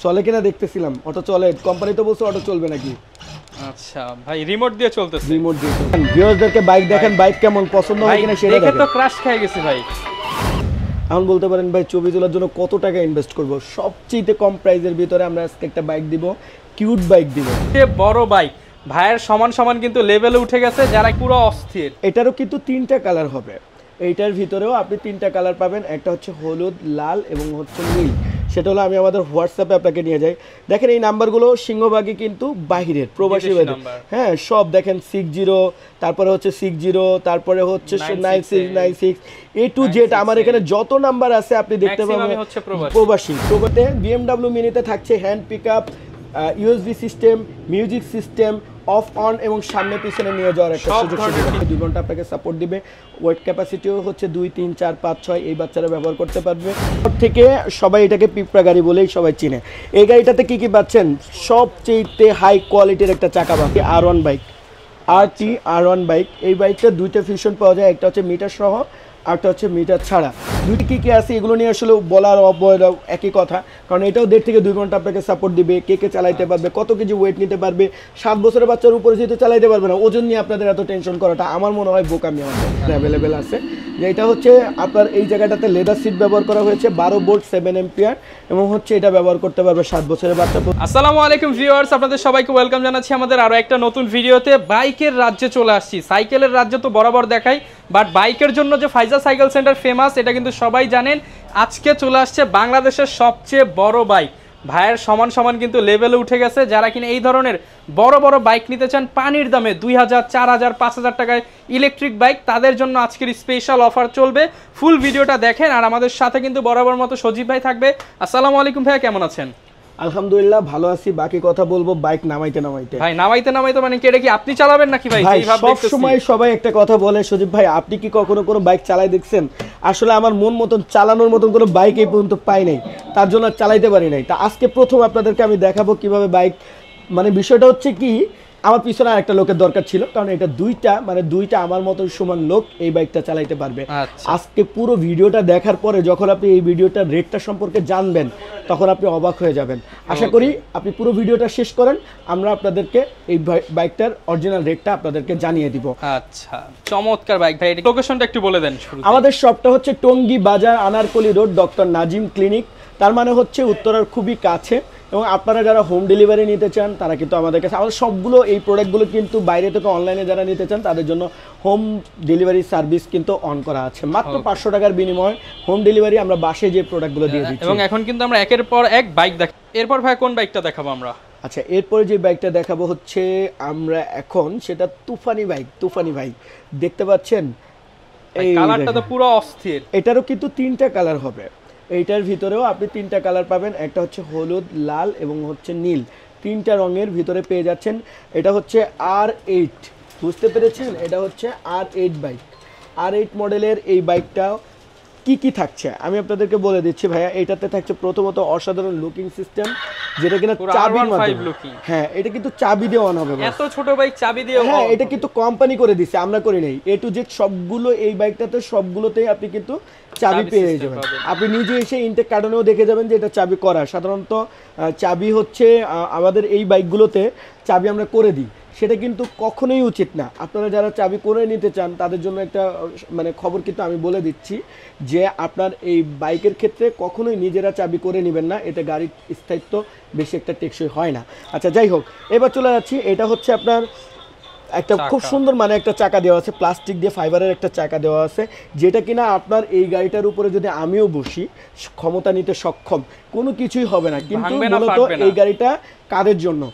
চলে কিনা দেখতেছিলাম। অটো চলে, কোম্পানি তো বলছে অটো চলবে নাকি। আচ্ছা ভাই, রিমোট দিয়ে চলতেছে। রিমোট দিয়ে ভিউয়ারদেরকে বাইক দেখেন, বাইক কেমন পছন্দ হয় কিনা সেটা দেখে দেখেন। তো ক্রাশ খেয়ে গেছি ভাই। এখন বলতে পারেন ভাই ছবি তোলার জন্য কত টাকা ইনভেস্ট করব। সবচেয়ে কম প্রাইসের ভিতরে আমরা আজকে একটা বাইক দিব, কিউট বাইক দিব। যে বড় বাইক ভাইয়ের সমান সমান কিন্তু লেভেলে উঠে গেছে, যারা পুরো অস্থির। এটারও কিন্তু 3টা কালার হবে। এইটার ভিতরেও আপনি 3টা কালার পাবেন, একটা হচ্ছে হলুদ, লাল এবং হচ্ছে নীল। সেটা হলো আমি আমাদের হোয়াটসঅ্যাপে আপনাকে নিয়ে যাই। দেখেন এই নাম্বারগুলো সিংহভাগই কিন্তু বাহিরের, প্রবাসী বাইরে। হ্যাঁ, সব দেখেন 60, তারপরে হচ্ছে 60, তারপরে হচ্ছে 9696 A to Z। আমার এখানে যত নাম্বার আছে আপনি দেখতে পাবেন প্রবাসী। প্রবাসীতে BMW মিনিতে থাকছে hand pickup, USB system, music system, off on এবং সামনে পিছনে নিয়ে যাওয়ার একটা সুযোগ সুবিধা। 2 ঘন্টা আপনাকে সাপোর্ট দিবে। ওয়েট ক্যাপাসিটিও হচ্ছে 2, 3, 4, 5, 6 এই বাচ্চারা ব্যবহার করতে পারবে। থেকে সবাই এটাকে পিঁপড়া গাড়ি বলেই সবাই চিনে। এই গাড়িটাতে কি কি পাচ্ছেন? সবচেয়ে হাই কোয়ালিটির একটা চাকা পাবে R1 bike, RT R1 bike. এই বাইকটা 2টা ফিউশন পাওয়া যায়, একটা হচ্ছে মিটার সহ, আরটা হচ্ছে মিটার ছাড়া। দুইটি কী কী আছে এগুলো নিয়ে আসলে বলার অবয়রাও একই কথা, কারণ এটাও 1.5 থেকে 2 ঘন্টা আপনাকে সাপোর্ট দিবে। কে চালাইতে পারবে, কত কেজি ওয়েট নিতে পারবে, 7 বছরের বাচ্চার উপরে যেহেতু চালাইতে পারবে না, ওজন নিয়ে আপনাদের এত টেনশন করাটা আমার মনে হয় বোকামি। আমাদের অ্যাভেলেবেল আছে যে এটা হচ্ছে আপনার এই জায়গাটাতে লেদার সিট ব্যবহার করা হয়েছে, 12 ভোল্ট 7 এম্পিয়ার, এবং হচ্ছে এটা ব্যবহার করতে পারবে 7 বছরের বাচ্চা। আসসালামু আলাইকুম ভিউয়ার্স, আপনাদের সবাইকে ওয়েলকাম জানাচ্ছি আমাদের আরো একটা নতুন ভিডিওতে। বাইকের রাজ্যে চলে আসছি। সাইকেলের রাজ্য তো বরাবর দেখাই, বাট বাইকের জন্য যে ফাইজা সাইকেল সেন্টার ফেমাস এটা কিন্তু সবাই জানেন। আজকে চলে আসছে বাংলাদেশের সবচেয়ে বড় বাইক। ভাইয়ের সমান সমান কিন্তু লেভেলে উঠে গেছে। যারা কিনা এই ধরনের বড় বড় বাইক নিতে চান পানির দামে 2000, 4000, 5000 টাকায় ইলেকট্রিক বাইক, তাদের জন্য আজকের স্পেশাল অফার চলবে। ফুল ভিডিওটা দেখেন। আর আমাদের সাথে কিন্তু বরাবর মতো সজীব ভাই থাকবে। আসসালামু আলাইকুম ভাইয়া, কেমন আছেন? আলহামদুলিল্লাহ ভালো আছি। বাকি কথা বলবো বাইক নামাইতে ভাই নামাইতে মানে কি এটা কি আপনি চালাবেন নাকি ভাই? সব সময় সবাই একটা কথা বলে, সজীব ভাই আপনি কি কখনো কোনো বাইক চালাই দেখছেন? আসলে আমার মন মতন চালানোর মতন কোনো বাইক এই পর্যন্ত পাই নাই, তার জন্য চালাইতে পারি নাই। তা আজকে প্রথম আপনাদেরকে আমি দেখাবো কিভাবে বাইক, মানে বিষয়টা হচ্ছে কি, আমার পিছনে একটা লোকের দরকার ছিল, কারণ এটা দুইটা আমার মতো সমান লোক এই বাইকটা চালাইতে পারবে। আজকে পুরো ভিডিওটা দেখার পরে যখন আপনি এই ভিডিওটার রেটটা সম্পর্কে জানবেন তখন আপনি অবাক হয়ে যাবেন। আশা করি আপনি পুরো ভিডিওটা শেষ করেন, আমরা আপনাদেরকে এই বাইকটার অরিজিনাল রেটটা আপনাদেরকে জানিয়ে দিব। আচ্ছা, চমৎকার বাইক ভাই। লোকেশনটা একটু বলে দেন। আমাদের শপটা হচ্ছে টঙ্গী বাজার, Anarkali road, doctor Nazim clinic. তার মানে হচ্ছে উত্তরার খুবই কাছে। এবং আপনারা যারা হোম ডেলিভারি নিতে চান তারা কিন্তু আমাদের কাছে, আমাদের সবগুলো এই প্রোডাক্টগুলো কিন্তু বাইরে থেকে অনলাইনে যারা নিতে চান তাদের জন্য হোম ডেলিভারি সার্ভিস কিন্তু অন করা আছে। মাত্র 500 টাকার বিনিময়ে হোম ডেলিভারি আমরা বাসায় যে প্রোডাক্টগুলো দিয়ে দিচ্ছি। এবং এখন কিন্তু আমরা একের পর এক বাইক দেখ। এরপর ভাই কোন বাইকটা দেখাবো আমরা? আচ্ছা, এরপরে যে বাইকটা দেখাবো হচ্ছে আমরা এখন সেটা তুফানি বাইক। দেখতে পাচ্ছেন এই কালারটা তো পুরো অস্থির। এটারও কিন্তু 3টা কালার হবে। এইটার ভিতরেও আপনি 3টা কালার পাবেন, একটা হচ্ছে হলুদ, লাল এবং হচ্ছে নীল। 3টা রঙের ভিতরে পেয়ে যাচ্ছেন। এটা হচ্ছে R8, বুঝতে পেরেছেন? এটা হচ্ছে R8 বাইক। R8 মডেলের এই বাইকটা কি থাকছে আমি আপনাদেরকে বলে দিচ্ছি ভাইয়া। এটাতে থাকছে প্রথমত অসাধারণ লুকিং সিস্টেম, যেটা কিনা চাবির মাধ্যমে। হ্যাঁ, এটা কিন্তু চাবি দিয়ে অন হবে। এত ছোট বাইক চাবি দিয়ে? হ্যাঁ, এটা কিন্তু কোম্পানি করে দিচ্ছে, আমরা করি নাই। A to Z সবগুলো এই বাইকটাতে সবগুলোতেই আপনি কিন্তু চাবি পেয়ে যাবেন। আপনি নিজে এসে ইনটেক কার্টনেও দেখে যাবেন যে এটা চাবি করা। সাধারণত চাবি হচ্ছে আমাদের এই বাইকগুলোতে চাবি আমরা করে দিই, সেটা কিন্তু কখনোই উচিত না। আপনারা যারা চাবি করে নিতে চান তাদের জন্য একটা মানে খবর কিন্তু আমি বলে দিচ্ছি যে আপনার এই বাইকের ক্ষেত্রে কখনোই নিজেরা চাবি করে নেবেন না, এতে গাড়ির স্থায়িত্ব বেশি একটা টেকসই হয় না। আচ্ছা, যাই হোক, এবার চলে যাচ্ছি। এটা হচ্ছে আপনার একটা খুব সুন্দর মানে একটা চাকা দেওয়া আছে, প্লাস্টিক দিয়ে ফাইবারের একটা চাকা দেওয়া আছে, যেটা কিনা আপনার এই গাড়িটার উপরে যদি আমিও বসি ক্ষমতা নিতে সক্ষম, কোনো কিছুই হবে না। কিন্তু মূলত এই গাড়িটা কাদের জন্য?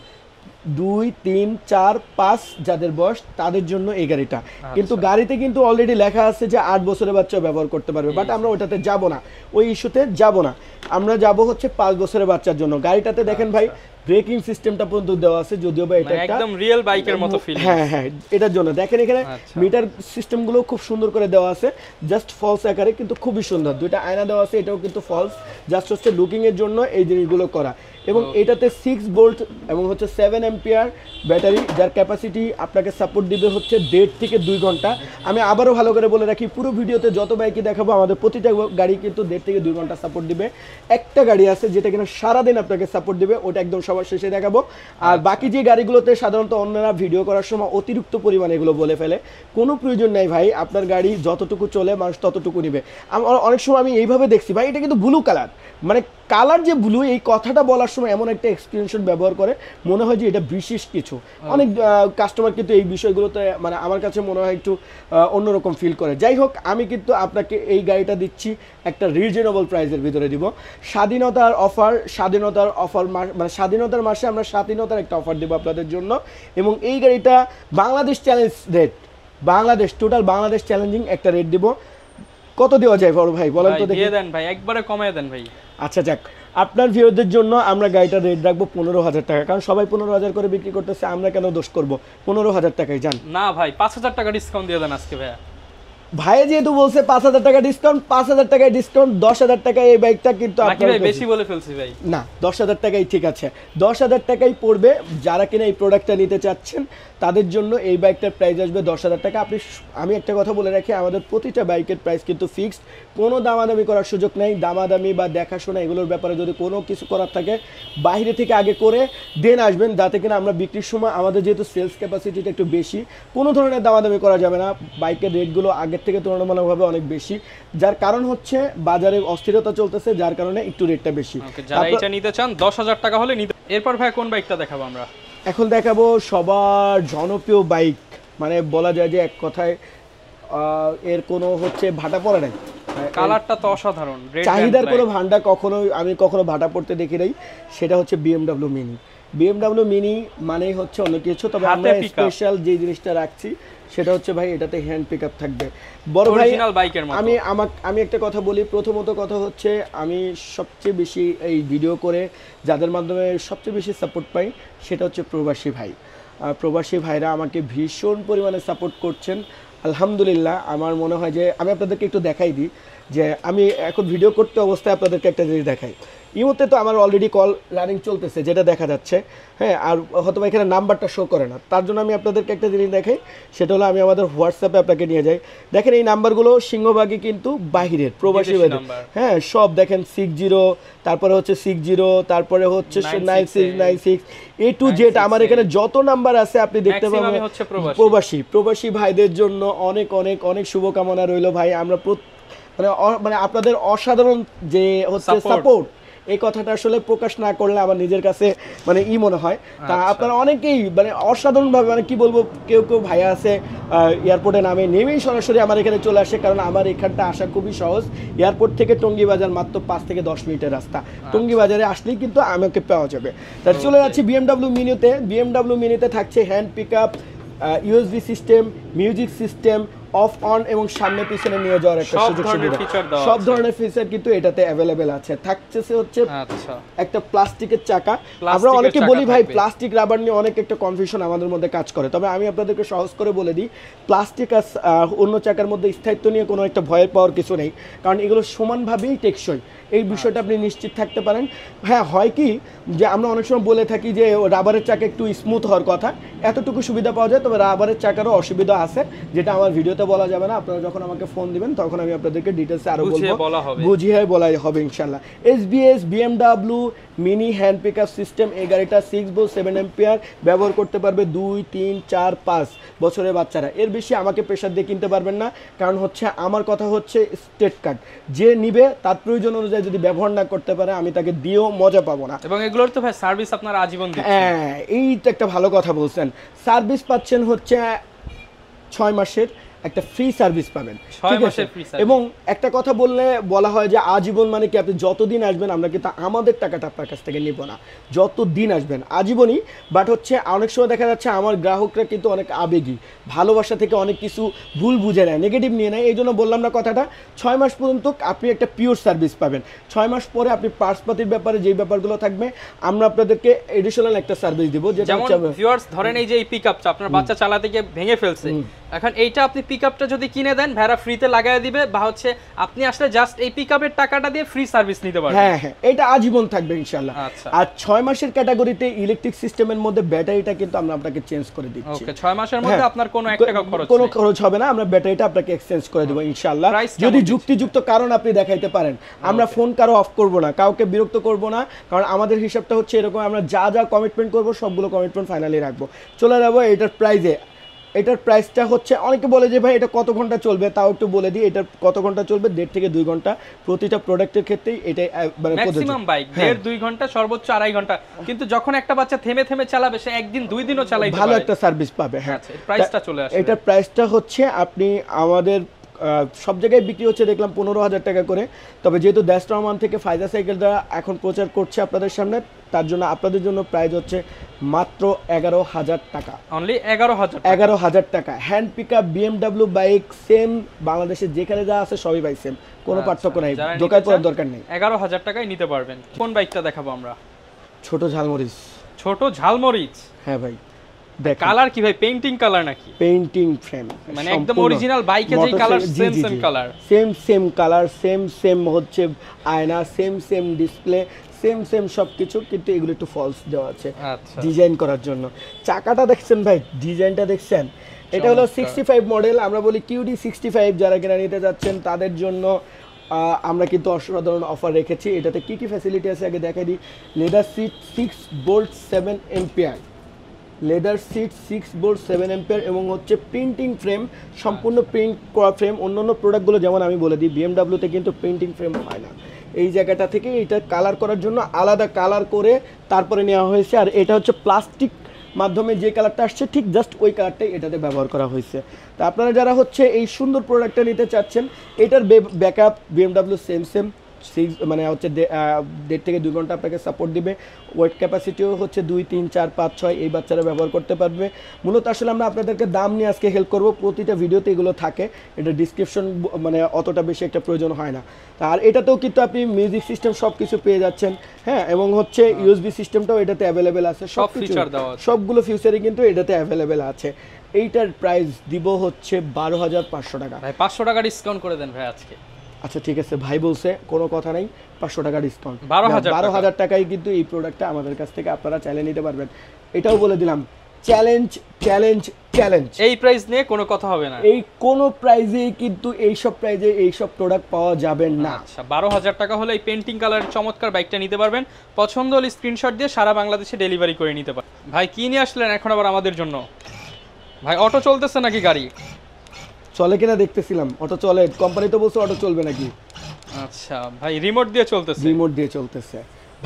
2, 3, 4, 5 যাদের বয়স তাদের জন্য এই গাড়িটা। কিন্তু গাড়িতে কিন্তু অলরেডি লেখা আছে যে 8 বছরের বাচ্চা ব্যবহার করতে পারবে, বাট আমরা ওটাতে যাব না, ওই ইস্যুতে যাব না। আমরা যাব হচ্ছে 5 বছরের বাচ্চার জন্য। গাড়িটাতে দেখেন ভাই ব্রেকিং সিস্টেমটা পর্যন্ত দেওয়া আছে, যদিও বা এটা একদম রিয়েল বাইকের মতো ফিল। হ্যাঁ, এটার জন্য দেখেন এখানে মিটার সিস্টেমগুলো খুব সুন্দর করে দেওয়া আছে, জাস্ট ফলস আকারে কিন্তু খুবই সুন্দর। 2টা আয়না দেওয়া আছে, এটাও কিন্তু ফলস, জাস্ট হচ্ছে লুকিং এর জন্য এই জিনিসগুলো করা। এবং এটাতে 6 ভোল্ট এবং হচ্ছে 7 অ্যাম্পিয়ার ব্যাটারি, যার ক্যাপাসিটি আপনাকে সাপোর্ট দিবে হচ্ছে 1.5 থেকে 2 ঘন্টা। আমি আবারও ভালো করে বলে রাখি, পুরো ভিডিওতে যত বাইকই দেখাবো আমাদের প্রতিটা গাড়ি কিন্তু 1.5 থেকে 2 ঘন্টা সাপোর্ট দিবে। একটা গাড়ি আছে যেটা কিনা সারাদিন আপনাকে সাপোর্ট দিবে, ওটা একদম সবার শেষে দেখাবো। আর বাকি যে গাড়িগুলোতে সাধারণত অন্যরা ভিডিও করার সময় অতিরিক্ত পরিমাণে এগুলো বলে ফেলে, কোনো প্রয়োজন নেই ভাই। আপনার গাড়ি যতটুকু চলে মানুষ ততটুকু নিবে। অনেক সময় আমি এইভাবে দেখছি ভাই এটা কিন্তু ব্লু কালার, মানে কালার যে ব্লু, এই কথাটা বলার সময় এমন একটা এক্সপ্রেশন ব্যবহার করে মনে হয় যে এটা বিশেষ কিছু। অনেক কাস্টমার কিন্তু এই বিষয়গুলোতে মানে আমার কাছে মনে হয় একটু অন্যরকম ফিল করে। যাই হোক, আমি কিন্তু আপনাকে এই গাড়িটা দিচ্ছি একটা রিজনেবল প্রাইসের ভিতরে দিব। স্বাধীনতার অফার মানে স্বাধীনতার মাসে আমরা স্বাধীনতার একটা অফার দেবো আপনাদের জন্য। এবং এই গাড়িটা Bangladesh challenge rate, total Bangladesh challenging একটা রেট দিব। কত দেওয়া যায় বড় ভাই বলেন তো দেখি? দিয়ে দেন ভাই, একবারে কমায় দেন ভাই। আচ্ছা যাক, আপনার ভিউয়ারদের জন্য আমরা গাড়িটার রেট রাখবো 15,000 টাকা, কারণ সবাই 15,000 করে বিক্রি করতেছে, আমরা কেন দোষ করব? 15,000 টাকায় যান না ভাই, 5,000 টাকা ডিসকাউন্ট দিয়ে দেন আজকে ভাইয়া। ভাই যেহেতু বলছে 5,000 টাকা ডিসকাউন্ট, 5,000 টাকায় ডিসকাউন্ট, 10,000 টাকায় এই বাইকটা কিন্তু নাকি ভাই বেশি বলে ফেলছি ভাই? না, 10,000 টাকাই ঠিক আছে, 10,000 টাকাই পড়বে। যারা কিনা এই প্রোডাক্টটা নিতে চাচ্ছেন তাদের জন্য এই বাইকটার প্রাইস আসবে 10,000 টাকা। আমি একটা কথা বলে রাখি, আমাদের প্রতিটা বাইকের প্রাইস কিন্তু ফিক্সড, কোনো দামাদামি করার সুযোগ নেই। দামাদামি বা দেখাশোনা এগুলোর ব্যাপারে যদি কোনো কিছু করার থাকে বাইরে থেকে আগে করে দেন আসবেন, যাতে কিনা আমরা বিক্রির সময় আমাদের যেহেতু সেলস ক্যাপাসিটিটা একটু বেশি, কোনো ধরনের দামাদামি করা যাবে না। বাইকের রেটগুলো আগের থেকে তুলনামূলকভাবে অনেক বেশি, যার কারণ হচ্ছে বাজারে অস্থিরতা চলতেছে, যার কারণে একটু রেটটা বেশি। যারা এটা নিতে চান 10,000 টাকা হলে নিতে। এরপর ভাই কোন বাইকটা দেখাবো আমরা? এখন দেখাবো সবার জনপ্রিয় বাইক, মানে বলা যায় যে এক কথায় এর কোনো হচ্ছে ভাটা পড়ে নাই। কালারটা তো অসাধারণ, চাহিদার কোনো ভান্ডার আমি কখনো ভাটা পড়তে দেখি নাই, সেটা হচ্ছে BMW মিনি। BMW মিনি মানেই হচ্ছে অন্য কিছু, তবে আমরা স্পেশাল যে জিনিসটা রাখছি সেটা হচ্ছে ভাই এটাতে হ্যান্ড পিক আপ থাকবে। বড় ভাই আমি একটা কথা বলি, প্রথমত কথা হচ্ছে আমি সবচেয়ে বেশি এই ভিডিও করে যাদের মাধ্যমে সবচেয়ে বেশি সাপোর্ট পাই সেটা হচ্ছে প্রবাসী ভাই। প্রবাসী ভাইরা আমাকে ভীষণ পরিমাণে সাপোর্ট করছেন, আলহামদুলিল্লাহ। আমার মনে হয় যে আমি আপনাদেরকে একটু দেখাই দিই যে আমি এখন ভিডিও করতে অবস্থায় আপনাদেরকে একটা জিনিস দেখাই। এই মুহূর্তে তো আমার অলরেডি কল রানিং চলতেছে, যেটা দেখা যাচ্ছে, হ্যাঁ। আর হয়তো এখানে নাম্বারটা শো করে না, তার জন্য আমি আপনাদেরকে একটা জিনিস দেখাই, সেটা হলো আমি আমাদের হোয়াটসঅ্যাপে আপনাকে নিয়ে যাই। দেখেন এই নাম্বারগুলো সিংহভাগই কিন্তু বাহিরের প্রবাসী ভাইদের, হ্যাঁ সব দেখেন 60, তারপরে হচ্ছে 60, তারপরে হচ্ছে 9696 A to Z। আমার এখানে যত নাম্বার আছে আপনি দেখতে পাবেন প্রবাসী ভাইদের জন্য অনেক অনেক অনেক শুভকামনা রইল ভাই। আমরা মানে আপনাদের অসাধারণ যে হচ্ছে সাপোর্ট, এই কথাটা আসলে প্রকাশ না করলে আমার নিজের কাছে মানে মনে হয়। তা আপনারা অনেকেই মানে অসাধারণভাবে, মানে কি বলবো, কেউ ভাইয়া আছে এয়ারপোর্টে নেমেই সরাসরি আমার এখানে চলে আসে, কারণ আমার এখানটা আসা খুবই সহজ। এয়ারপোর্ট থেকে টঙ্গী বাজার মাত্র 5 থেকে 10 মিনিটের রাস্তা। টঙ্গী বাজারে আসলেই কিন্তু আমাকে পাওয়া যাবে। তার চলে যাচ্ছি BMW মিনিতে থাকছে hand pick up, USB system, music system, off on এবং সামনে পিছনে নিয়ে যাওয়ার একটা সুযোগ সুবিধা, সব ধরনের ফিচার কিন্তু এটাতে অ্যাভেলেবেল আছে। থাকছে হচ্ছে একটা প্লাস্টিকের চাকা। আমরা অনেকে বলি ভাই প্লাস্টিক রাবার নিয়ে অনেক একটা কনফিউশন আমাদের মধ্যে কাজ করে, তবে আমি আপনাদেরকে সহজ করে বলে দিই, প্লাস্টিক আর অন্য চাকার মধ্যে স্থায়িত্ব নিয়ে কোনো একটা ভয়ের পাওয়ার কিছু নেই, কারণ এগুলো সমানভাবেই টেকসই, এই বিষয়টা আপনি নিশ্চিত থাকতে পারেন। হ্যাঁ, হয় কি যে আমরা অনেক সময় বলে থাকি যে রাবারের চাকা একটু স্মুথ হওয়ার কথা, এতটুকু সুবিধা পাওয়া যায়, তবে রাবারের চাকারও অসুবিধা আছে, যেটা আমার ভিডিওতে বলা যাবে না। আপনারা যখন আমাকে ফোন দিবেন তখন আমি আপনাদেরকে ডিটেইলসে আরো বলবো, বুঝিয়ে বলা হবে ইনশাআল্লাহ। SBS BMW mini hand pick up system, এই গাড়িটা 6 ভোল্ট 7 অ্যাম্পিয়ার ব্যবহার করতে পারবে 2, 3, 4, 5 বছরের বাচ্চারা। এর বেশি আমাকে প্রেসার দিয়ে কিনতে পারবেন না, কারণ হচ্ছে আমার কথা হচ্ছে স্টেট কার্ড, যে নিবে তার প্রয়োজন অনুযায়ী যদি ব্যবহার না করতে পারে আমি তাকে দিয়েও মজা পাবো না। এবং এগুলোর তো ভাই সার্ভিস আপনারা আজীবন দিচ্ছেন। হ্যাঁ, এইটা একটা ভালো কথা বলছেন। সার্ভিস পাচ্ছেন হচ্ছে 6 মাসের একটা ফ্রি সার্ভিস পাবেন, ঠিক আছে। এবং একটা কথা বলা হয় যে আজীবন, মানে কি আপনি যতদিন আসবেন আমরা কিন্তু আমাদের টাকাটা আপনার কাছ থেকে নিব না, যতদিন আসবেন আজীবনই। বাট হচ্ছে অনেক সময় দেখা যাচ্ছে আমার গ্রাহকরা কিন্তু অনেক আবেগী, ভালোবাসা থেকে অনেক কিছু ভুল বুঝে নেয়, নেগেটিভ নিয়ে নেয়। এই জন্য বললাম না কথাটা, 6 মাস পর্যন্ত আপনি একটা পিওর সার্ভিস পাবেন। 6 মাস পরে আপনি পার্টসপাতির ব্যাপারে যেই ব্যাপারগুলো থাকবে আমরা আপনাদেরকে এডিশনাল একটা সার্ভিস দিব, যেটা হচ্ছে ভিউয়ার্স ধরেন এই যে এই পিকআপটা আপনার বাচ্চা চালাতে গিয়ে ভেঙে ফেলছে, এখন এইটা আপনি পিকআপটা যদি কিনে দেন ভাড়া ফ্রিতে লাগায় দিবে, বা হচ্ছে আপনি আসলে জাস্ট এই পিকআপের টাকাটা দিয়ে ফ্রি সার্ভিস নিতে পারবেন। হ্যাঁ হ্যাঁ, এটা আজীবন থাকবে ইনশাআল্লাহ। আচ্ছা। আর 6 মাসের ক্যাটাগরিতে ইলেকট্রিক সিস্টেমের মধ্যে ব্যাটারিটা কিন্তু আমরা আপনাকে চেঞ্জ করে দিচ্ছি। ওকে, 6 মাসের মধ্যে আপনার কোনো 1 টাকা খরচ কোনো নেই। খরচ হবে না, আমরা ব্যাটারিটা আপনাকে এক্সচেঞ্জ করে দেব ইনশাআল্লাহ। যদি যুক্তিযুক্ত কারণ আপনি দেখাইতে পারেন, আমরা ফোন কারো অফ করব না, কাউকে বিরক্ত করব না, কারণ আমাদের হিসাবটা হচ্ছে এরকম, আমরা যা যা কমিটমেন্ট করব সবগুলো কমিটমেন্ট ফাইনালি রাখবো। চলে যাবো এটার প্রাইজে। এটার প্রাইসটা হচ্ছে, অনেকে বলে যে ভাই এটা কত ঘন্টা চলবে, তাও একটু বলে দিই। এটা কত ঘন্টা চলবে, 1.5 থেকে 2 ঘন্টা প্রতিটা প্রোডাক্টের ক্ষেত্রেই এটাই মানে ম্যাক্সিমাম বাইক 1.5-2 ঘন্টা, সর্বোচ্চ 2.5 ঘন্টা। কিন্তু যখন একটা বাচ্চা থেমে থেমে চালাবে, সে একদিন 2 দিনও চালাইতে পারে, ভালো একটা সার্ভিস পাবে। হ্যাঁ, প্রাইসটা চলে আসে। এটার প্রাইসটা হচ্ছে আপনি আমাদের সব জায়গায় বিক্রি হচ্ছে দেখলাম 15,000 টাকা করে, তবে যেহেতু দেশ রহমান থেকে ফায়দা সাইকেলটা এখন প্রচার করছে আপনাদের সামনে, তার জন্য আপনাদের জন্য প্রাইস হচ্ছে মাত্র 11,000 টাকা। অনলি 11,000 টাকা। 11,000 টাকা। Hand pickup BMW bike same, বাংলাদেশে যেখানে যা আছে সবই ভাই সেম, কোনো পার্থক্য নাই, দোকান করার দরকার নেই। 11,000 টাকায় নিতে পারবেন। কোন বাইকটা দেখাবো আমরা? ছোট ঝালমরিচ। ছোট ঝালমরিচ? হ্যাঁ ভাই। কালার কি ভাই, পেইন্টিং কালার নাকি? পেইন্টিং ফ্রেম, মানে একদম অরিজিনাল বাইকে যেই colour, same colour, same colour, same হচ্ছে আয়না, সেম ডিসপ্লে, সেম সবকিছু, কিন্তু এগুলো একটু ফলস দেওয়া আছে ডিজাইন করার জন্য। চাকাটা দেখছেন ভাই, ডিজাইনটা দেখছেন? এটা হলো 65 মডেল, আমরা বলি QD 65। যারা কিনা নিতে যাচ্ছেন তাদের জন্য আমরা কিন্তু অসাধারণ অফার রেখেছি। এটাতে কি কি ফ্যাসিলিটি আছে আগে দেখাই দিই। Leather seat 6 volt 7 ampere, leather seat 6 volt 7 ampere, এবং হচ্ছে প্রিন্টিং ফ্রেম, সম্পূর্ণ প্রিন্ট করা ফ্রেম। অন্যান্য প্রোডাক্টগুলো যেমন আমি বলে দিই, BMWতে কিন্তু প্রিন্টিং ফ্রেম হয় না। এই জায়গাটা থেকে এটা কালার করার জন্য আলাদা কালার করে তারপরে নেওয়া হয়েছে। আর এটা হচ্ছে প্লাস্টিক মাধ্যমে যে কালারটা আসছে, ঠিক জাস্ট ওই কালারটাই এটাতে ব্যবহার করা হয়েছে। তা আপনারা যারা হচ্ছে এই সুন্দর প্রোডাক্টটা নিতে চাচ্ছেন, এটার ব্যাকআপ BMW সেম 6 মানে হচ্ছে 1.5 থেকে 2 ঘন্টা আপনাকে সাপোর্ট দিবে। ওয়েট ক্যাপাসিটিও হচ্ছে 2, 3, 4, 5, 6 এই বাচ্চারা ব্যবহার করতে পারবে। মূলত আসলে আমরা আপনাদেরকে দাম নিয়ে আজকে হেল্প করব, প্রতিটা ভিডিওতে এগুলো থাকে, এটা ডিসক্রিপশন মানে অতটা বেশি একটা প্রয়োজন হয় না। আর এটাতেও কিন্তু আপনি মিউজিক সিস্টেম সব কিছু পেয়ে যাচ্ছেন। হ্যাঁ, এবং হচ্ছে USB সিস্টেমটাও এটাতে অ্যাভেলেবেল আছে, সব ফিচার দেওয়া আছে, সবগুলো ফিচারই কিন্তু এটাতে অ্যাভেলেবেল আছে। এইটার প্রাইস দিব হচ্ছে 12,500 টাকা। ভাই 500 টাকা ডিসকাউন্ট করে দেন ভাই আজকে। আচ্ছা ঠিক আছে, ভাই বলছে কোনো কথা নাই, 500 টাকা ডিসকাউন্ট। 12,000 টাকায় কিন্তু এই প্রোডাক্টটা আমাদের কাছ থেকে আপনারা চাইলে নিতে পারবেন। এটাও বলে দিলাম, চ্যালেঞ্জ, এই প্রাইস নিয়ে কোনো কথা হবে না। এই কোনো প্রাইজেই কিন্তু এইসব প্রাইজে এইসব প্রোডাক্ট পাওয়া যাবে না। আচ্ছা, 12,000 টাকা হলে এই পেন্টিং কালারের চমৎকার বাইকটা নিতে পারবেন। পছন্দ হলে স্ক্রিনশট দিয়ে সারা বাংলাদেশে ডেলিভারি করে নিতে পারবেন। ভাই কি নিয়ে আসলেন এখন আবার আমাদের জন্য? ভাই অটো চলতেছে নাকি গাড়ি? চলে কিনা দেখতেছিলাম, অটো চলে, কোম্পানি তো বলছে অটো চলবে নাকি। আচ্ছা ভাই, রিমোট দিয়ে চলতেছে? রিমোট দিয়ে চলতেছে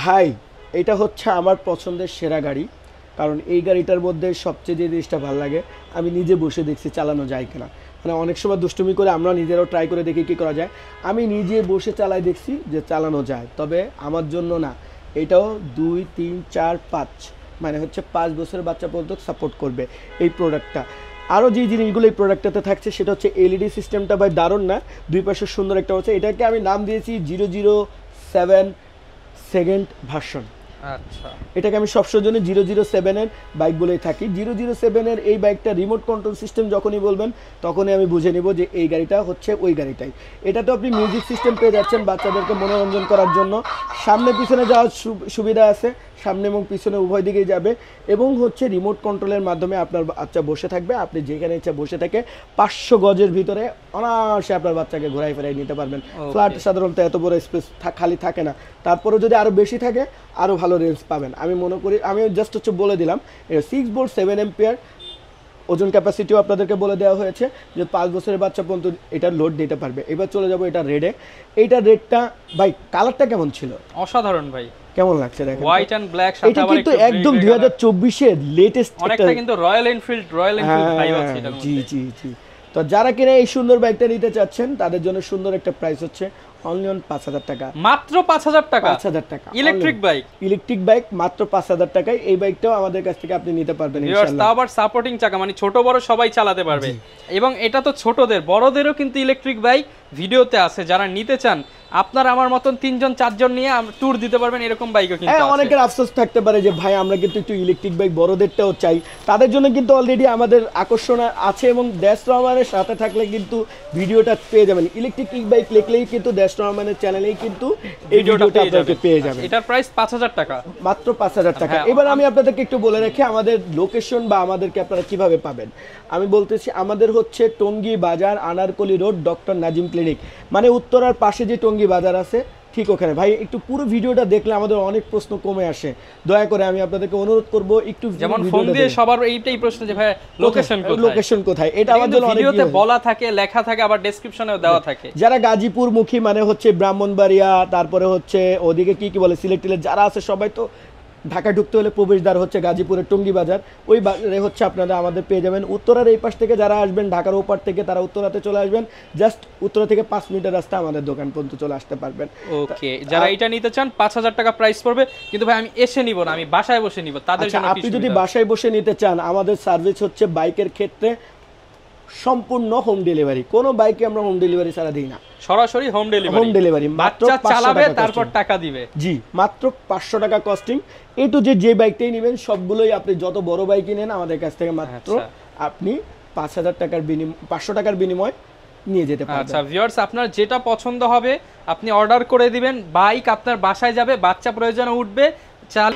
ভাই। এটা হচ্ছে আমার পছন্দের সেরা গাড়ি, কারণ এই গাড়িটার মধ্যে সবচেয়ে যে জিনিসটা ভালো লাগে, আমি নিজে বসে দেখছি চালানো যায় কিনা। মানে অনেক সময় দুষ্টুমি করে আমরা নিজেরাও ট্রাই করে দেখি কী করা যায়। আমি নিজে বসে চালাই দেখছি যে চালানো যায়, তবে আমার জন্য না, এটাও 2, 3, 4, 5 মানে হচ্ছে 5 বছরের বাচ্চা পর্যন্ত সাপোর্ট করবে এই প্রোডাক্টটা। আরও যে জিনিসগুলো এই প্রোডাক্টটাতে থাকছে সেটা হচ্ছে LED সিস্টেমটা ভাই দারুণ না, দুই পাশে সুন্দর একটা হচ্ছে। এটাকে আমি নাম দিয়েছি 007 সেকেন্ড ভার্সন। আচ্ছা, এটাকে আমি সবসময় জন্য 007-এর বাইকগুলোই থাকি। 007-এর এই বাইকটা রিমোট কন্ট্রোল সিস্টেম যখনই বলবেন তখনই আমি বুঝে নিব যে এই গাড়িটা হচ্ছে ওই গাড়িটাই। এটা তো আপনি মিউজিক সিস্টেম পেয়ে যাচ্ছেন বাচ্চাদেরকে মনোরঞ্জন করার জন্য। সামনে পিছনে যাওয়ার সুবিধা আছে, সামনে এবং পিছনে উভয় দিকেই যাবে, এবং হচ্ছে রিমোট কন্ট্রোলের মাধ্যমে আপনার বাচ্চা বসে থাকবে, আপনি যেখানে ইচ্ছা বসে থেকে 500 গজের ভিতরে অনায়াসে আপনার বাচ্চাকে ঘোরাই ফেরাই নিতে পারবেন। ফ্ল্যাট সাধারণত এত বড় স্পেস খালি থাকে না, তারপরেও যদি আরও বেশি থাকে আরও ভালো রেঞ্জ পাবেন। আমি মনে করি, আমি জাস্ট হচ্ছে বলে দিলাম, এটা 6 ভোল্ট 7 এম্পিয়ার, ওজন ক্যাপাসিটিও আপনাদেরকে বলে দেওয়া হয়েছে যে 5 বছরের বাচ্চা পর্যন্ত এটা লোড দিতে পারবে। এবার চলে যাবো এটা রেডে। এইটার রেডটা ভাই, কালারটা কেমন ছিল? অসাধারণ ভাই, কেমন লাগছে দেখেন, হোয়াইট এন্ড ব্ল্যাক সাথে এটা কিন্তু একদম 2024 এর লেটেস্ট, অনেকটা কিন্তু রয়্যাল এনফিল্ড ভাইব আছে এটার মধ্যে। জি। তো যারা কিনা এই সুন্দর বাইকটা নিতে চাচ্ছেন তাদের জন্য সুন্দর একটা প্রাইস হচ্ছে অনলি 5,000 টাকা, মাত্র 5,000 টাকা। 5,000 টাকা ইলেকট্রিক বাইক মাত্র 5,000 টাকায় এই বাইকটাও আমাদের কাছ থেকে আপনি নিতে পারবেন ইনশাআল্লাহ। তাও আবার সাপোর্টিং চাকা, মানে ছোট বড় সবাই চালাতে পারবে। এবং এটা তো ছোটদের, বড়দেরও কিন্তু ইলেকট্রিক বাইক ভিডিওতে আছে, যারা নিতে চান আপনার আমার মতন 3 জন 4 জন নিয়ে ট্যুর দিতে পারবেন, এরকম বাইকও কিন্তু হ্যাঁ, আছে। অনেকের আফসোস থাকতে পারে যে ভাই আমরা কিন্তু একটু ইলেকট্রিক বাইক বড়দেরটাও চাই, তাদের জন্য কিন্তু অলরেডি আমাদের আকর্ষণ আছে এবং দেশ রহমানের সাথে থাকলে কিন্তু ভিডিওটা পেয়ে যাবেন। ইলেকট্রিক বাইক লিখলেই কিন্তু দেশ রহমানের চ্যানেলেই কিন্তু এই ভিডিওটা আপনাকে পেয়ে যাবেন। এটার প্রাইস 5000 টাকা, মাত্র 5000 টাকা। হ্যাঁ, এবার আমি আপনাদেরকে একটু বলে রাখি আমাদের লোকেশন বা আমাদেরকে আপনারা কিভাবে পাবেন। আমি বলতেছি আমাদের হচ্ছে টঙ্গী বাজার, Anarkali road, doctor Nazim clinic, মানে উত্তরার পাশে যে টঙ্গী বাজার আছে ঠিক ওখানে। ভাই একটু পুরো ভিডিওটা দেখলে আমাদের অনেক প্রশ্ন কমে আসে, দয়া করে আমি আপনাদেরকে অনুরোধ করব একটু যেমন ফোন দিয়ে সবার এইটাই প্রশ্ন যে ভাই লোকেশন কোথায়, এটা আমার জন্য অনেক ভিডিওতে বলা থাকে, লেখা থাকে, আবার ডেসক্রিপশনেও দেওয়া থাকে। যারা গাজীপুর মুখী মানে হচ্ছে ব্রাহ্মণবাড়িয়া, তারপরে হচ্ছে ওদিকে কি বলে সিলেট টিলেট যারা আছে সবাই তো ঢাকা ঢুকতে হলে প্রবেশদ্বার হচ্ছে গাজীপুরের টঙ্গী বাজার, ওই বাজারে হচ্ছে আপনারা আমাদের পেয়ে যাবেন। উত্তরার এই পাশ থেকে যারা আসবেন ঢাকার ওপার থেকে তারা উত্তরাতে চলে আসবেন, জাস্ট উত্তরা থেকে 5 মিনিটের রাস্তা আমাদের দোকান পর্যন্ত চলে আসতে পারবেন। ওকে, যারা এটা নিতে চান 5000 টাকা প্রাইস পড়বে, কিন্তু ভাই আমি এসে নিব না, আমি বাসায় বসে নিব, তাদের জন্য আপনি যদি বাসায় বসে নিতে চান আমাদের সার্ভিস হচ্ছে বাইকের ক্ষেত্রে সম্পূর্ণ হোম ডেলিভারি, কোনো বাইকে আমরা হোম ডেলিভারি ছাড়া দিই না, সরাসরি হোম ডেলিভারি মাত্র বাচ্চা 500 চালাবে টাকা তারপর costing। টাকা দিবে। জি, মাত্র 500 টাকা কস্টিং। এই তো যে বাইকটাই নেবেন সবগুলোই আপনি যত বড় বাইকই নেন আমাদের কাছ থেকে মাত্র আপনি 5000 টাকার 500 টাকার বিনিময় নিয়ে যেতে পারবেন। আচ্ছা ভিউয়ার্স, আপনার যেটা পছন্দ হবে আপনি অর্ডার করে দিবেন, বাইক আপনার বাসায় যাবে, বাচ্চা প্রয়োজনে উঠবে। চাল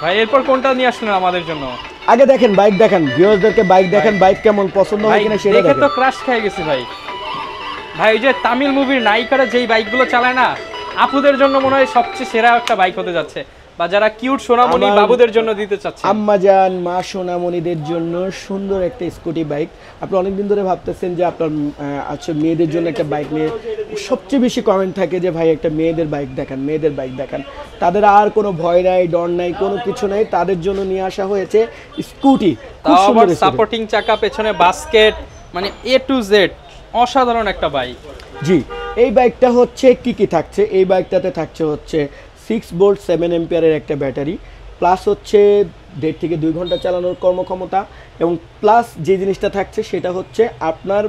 ভাই এরপর কোনটা নিয়ে আসলেন আমাদের জন্য? আগে দেখেন বাইক দেখান, ভিউয়ার্সদেরকে বাইক দেখান, বাইক কেমন পছন্দ হয় কিনা সেটা দেখে দেখেন। তো ক্রাশ খেয়ে গেছি ভাই। ভাই ওই যে তামিল মুভির নায়িকারা যেই বাইকগুলো চালায় না, আপুদের জন্য মনে হয় সবচেয়ে সেরা একটা বাইক হতে যাচ্ছে, বা যারা কিউট সোনামণি বাবুদের জন্য দিতে চাচ্ছে, আম্মাজান মা সোনামণিদের জন্য সুন্দর একটা স্কুটি বাইক। আপনি অনেকদিন ধরে ভাবতেছেন যে আপনার আচ্ছা মেয়েদের জন্য একটা বাইক নিয়ে, সবচেয়ে বেশি কমেন্ট থাকে যে ভাই একটা মেয়েদের বাইক দেখান, মেয়েদের বাইক দেখান। তাদের আর কোনো ভয় নাই, ডর নাই, কোনো কিছু নাই, তাদের জন্য নিয়ে আসা হয়েছে স্কুটি। খুব সুন্দর সাপোর্টিং চাকা, পেছনে বাস্কেট, মানে এ টু জেড অসাধারণ একটা বাইক। জি, এই বাইকটা হচ্ছে কি থাকছে, এই বাইকটাতে থাকছে হচ্ছে 6 ভোল্ট 7 এম্পিয়ারের একটা ব্যাটারি, প্লাস হচ্ছে 1.5 থেকে 2 ঘন্টা চালানোর কর্মক্ষমতা, এবং প্লাস যে জিনিসটা থাকছে সেটা হচ্ছে আপনার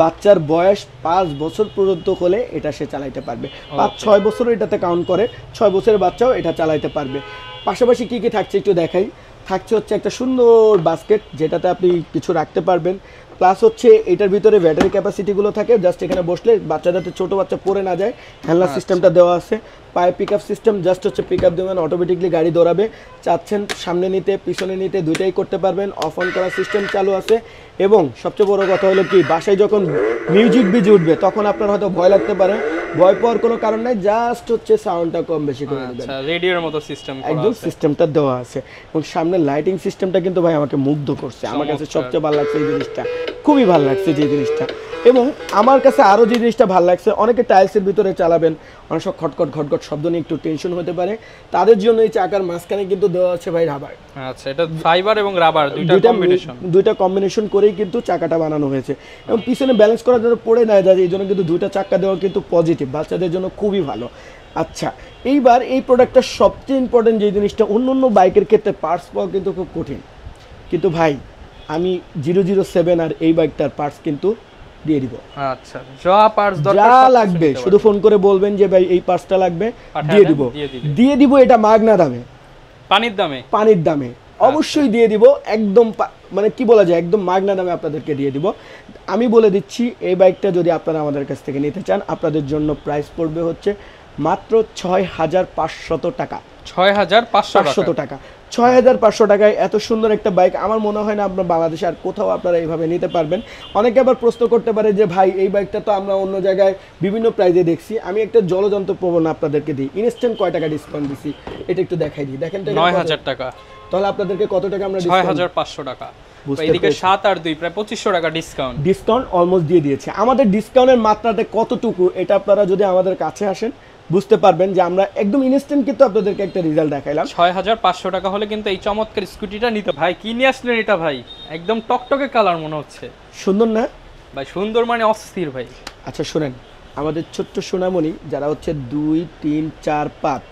বাচ্চার বয়স 5 বছর পর্যন্ত হলে এটা সে চালাইতে পারবে। 5-6 বছর এটাতে কাউন্ট করে, 6 বছরের বাচ্চাও এটা চালাইতে পারবে। পাশাপাশি কি থাকছে একটু দেখাই। থাকছে হচ্ছে একটা সুন্দর বাস্কেট যেটাতে আপনি কিছু রাখতে পারবেন, প্লাস হচ্ছে এটার ভিতরে ব্যাটারি ক্যাপাসিটিগুলো থাকে, জাস্ট এখানে বসলে বাচ্চা যাতে ছোটো বাচ্চা পড়ে না যায়, হ্যান্ডলার সিস্টেমটা দেওয়া আছে। পায়ে পিক আপ সিস্টেম, জাস্ট হচ্ছে পিক আপ দেবেন অটোমেটিকলি গাড়ি দৌড়াবে, চাচ্ছেন সামনে নিতে পিছনে নিতে দুইটাই করতে পারবেন। অফ অন করার সিস্টেম চালু আছে, এবং সবচেয়ে বড় কথা হলো কি বাসায় যখন মিউজিক বিজি উঠবে তখন আপনার হয়তো ভয় লাগতে পারে, ভয় পাওয়ার কোনো কারণ নাই, জাস্ট হচ্ছে সাউন্ডটা কম বেশি করে দেবেন। আচ্ছা, রেডিওর মতো সিস্টেম একদম সিস্টেমটা দেওয়া আছে, এবং সামনে লাইটিং সিস্টেমটা কিন্তু ভাই আমাকে মুগ্ধ করছে, আমার কাছে সবচেয়ে ভালো লাগছে এই জিনিসটা, খুবই ভালো লাগছে যে জিনিসটা। এবং আমার কাছে আরও যে জিনিসটা ভালো লাগছে, অনেকে টাইলসের ভিতরে চালাবেন, অনেক সব খটখট শব্দ নিয়ে একটু টেনশন হতে পারে, তাদের জন্য এই চাকার মাঝখানে কিন্তু দেওয়া আছে ভাই রাবার। আচ্ছা, এটা ফাইবার এবং রাবার দুইটা কম্বিনেশন করেই কিন্তু চাকাটা বানানো হয়েছে, এবং পিছনে ব্যালেন্স করার জন্য পড়ে না যায়, এই জন্য কিন্তু দুইটা চাকা দেওয়া কিন্তু পজিটিভ, বাচ্চাদের জন্য খুবই ভালো। আচ্ছা, এইবার এই প্রোডাক্টটা সবচেয়ে ইম্পর্টেন্ট যে জিনিসটা, অন্য বাইকের ক্ষেত্রে পার্টস পাওয়া কিন্তু খুব কঠিন, কিন্তু ভাই আমি 007 আর এই বাইকটার পার্টস কিন্তু দিয়ে দিব। আচ্ছা, যা লাগবে শুধু ফোন করে বলবেন যে ভাই এই পার্টসটা লাগবে, দিয়ে দিব এটা মাগনা দামে, পানির দামে অবশ্যই দিয়ে দিব, একদম মানে কি বলা যায় একদম মাগনা দামে আপনাদেরকে দিয়ে দিব। আমি বলে দিচ্ছি এই বাইকটা যদি আপনারা আমাদের কাছ থেকে নিতে চান আপনাদের জন্য প্রাইস পড়বে হচ্ছে মাত্র 6500 টাকা। 6500 টাকা, 6500 টাকায় এত সুন্দর একটা বাইক আমার মনে হয় না আপনার বাংলাদেশে আর কোথাও আপনারা এইভাবে নিতে পারবেন। অনেকে আবার প্রশ্ন করতে পারে যে ভাই এই বাইকটা তো আমরা অন্য জায়গায় বিভিন্ন প্রাইজে দেখছি, আমি একটা জলযন্ত্র প্রবণ আপনাদেরকে দিই, ইনস্ট্যান্ট কয় টাকা ডিসকাউন্ট দিছি এটা একটু দেখাই দিই। দেখেন 9000 টাকা, তাহলে আপনাদেরকে কত টাকা আমরা 6500 টাকা, এদিকে 7 আর 2 প্রায় 2500 টাকা ডিসকাউন্ট অলমোস্ট দিয়ে দিয়েছে। আমাদের ডিসকাউন্টের মাত্রাটা কতটুকু এটা আপনারা যদি আমাদের কাছে আসেন বুঝতে পারবেন যে আমরা একদম ইনস্ট্যান্ট কিন্তু আপনাদেরকে একটা রেজাল্ট দেখাইলাম। 6500 টাকা হলে কিন্তু এই চমৎকার স্কুটিটা নিতে। ভাই কি নিয়ে আসলেন এটা? ভাই একদম টকটকে কালার মনে হচ্ছে, সুন্দর না ভাই? সুন্দর মানে অস্থির ভাই। আচ্ছা শুনেন, আমাদের ছোট্ট সোনামণি যারা হচ্ছে 2, 3, 4, 5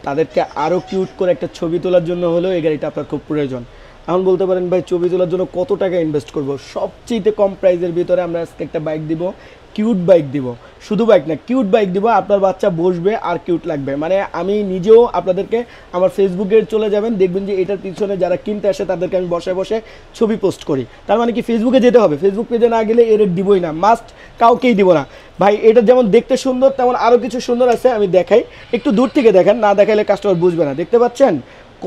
তাদেরকে আরও কিউট করে একটা ছবি তোলার জন্য হলেও এই গাড়িটা আপনার খুব প্রয়োজন। এখন বলতে পারেন ভাই ছবি তোলার জন্য কত টাকা ইনভেস্ট করব? সবচেয়ে কম প্রাইসের ভিতরে আমরা আজকে একটা বাইক দিব, কিউট বাইক দিব, শুধু বাইক না কিউট বাইক দিব, আপনার বাচ্চা বসবে আর কিউট লাগবে। মানে আমি নিজেও আপনাদেরকে আমার ফেসবুকে চলে যাবেন, দেখবেন যে এটার পিছনে যারা কিনতে আসে তাদেরকে আমি বসে বসে ছবি পোস্ট করি। তার মানে কি ফেসবুকে যেতে হবে, ফেসবুক পেজে না গেলে এর দিবই না, মাস্ট কাউকেই দিব না ভাই। এটা যেমন দেখতে সুন্দর তেমন আরও কিছু সুন্দর আছে, আমি দেখাই, একটু দূর থেকে দেখেন, না দেখাইলে কাস্টমার বুঝবে না। দেখতে পাচ্ছেন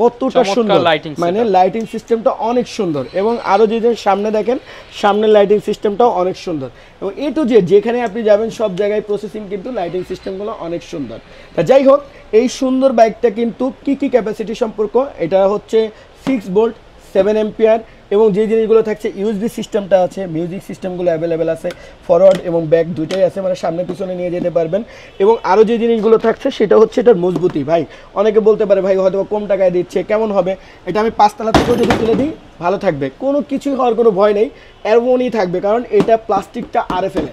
কতটা সুন্দর, মানে লাইটিং সিস্টেমটা অনেক সুন্দর, এবং আরও যে সামনে দেখেন সামনের লাইটিং সিস্টেমটাও অনেক সুন্দর, এবং এ টু জেড যেখানে আপনি যাবেন সব জায়গায় প্রসেসিং কিন্তু লাইটিং সিস্টেমগুলো অনেক সুন্দর। তা যাই হোক, এই সুন্দর বাইকটা কিন্তু কি কি ক্যাপাসিটি সম্পর্ক, এটা হচ্ছে 6 ভোল্ট 7 অ্যাম্পিয়ার, এবং যে জিনিসগুলো থাকছে ইউএসবি সিস্টেমটা আছে, মিউজিক সিস্টেমগুলো অ্যাভেলেবেল আছে, ফরওয়ার্ড এবং ব্যাক দুইটাই আছে, মানে সামনে পিছনে নিয়ে যেতে পারবেন। এবং আরও যে জিনিসগুলো থাকছে সেটা হচ্ছে এটার মজবুতি। ভাই অনেকে বলতে পারে ভাই হয়তো কম টাকায় দিচ্ছে, কেমন হবে, এটা আমি 5 তলা থেকেও যদি তুলে দিই ভালো থাকবে, কোনো কিছুই হওয়ার কোনো ভয় নেই, এমনই থাকবে, কারণ এটা প্লাস্টিকটা আরএফএল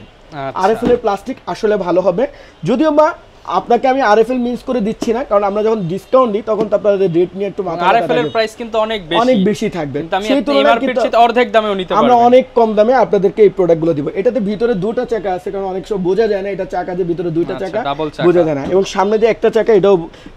এর প্লাস্টিক আসলে ভালো হবে। যদিও বা আপনাকে আমি আরএফএল মিস করে দিচ্ছি না, কারণ আমরা যখন ডিসকাউন্ট দিই তখন তো আপনাদের রেট নিয়ে একটু মাথা আরএফএল এর প্রাইস কিন্তু অনেক বেশি থাকবে, সেই তুলনায় কিন্তু অর্ধেক দামেও নিতে পারবেন, আমরা অনেক কম দামে আপনাদেরকে এই প্রোডাক্টগুলো দিব। এটাতে ভিতরে দুটো চাকা আছে, কারণ অনেক সময় বোঝা যায় না এটা চাকা, যে ভিতরে দুইটা চাকা বোঝা যায় না, এবং সামনে যে একটা চাকা এটাও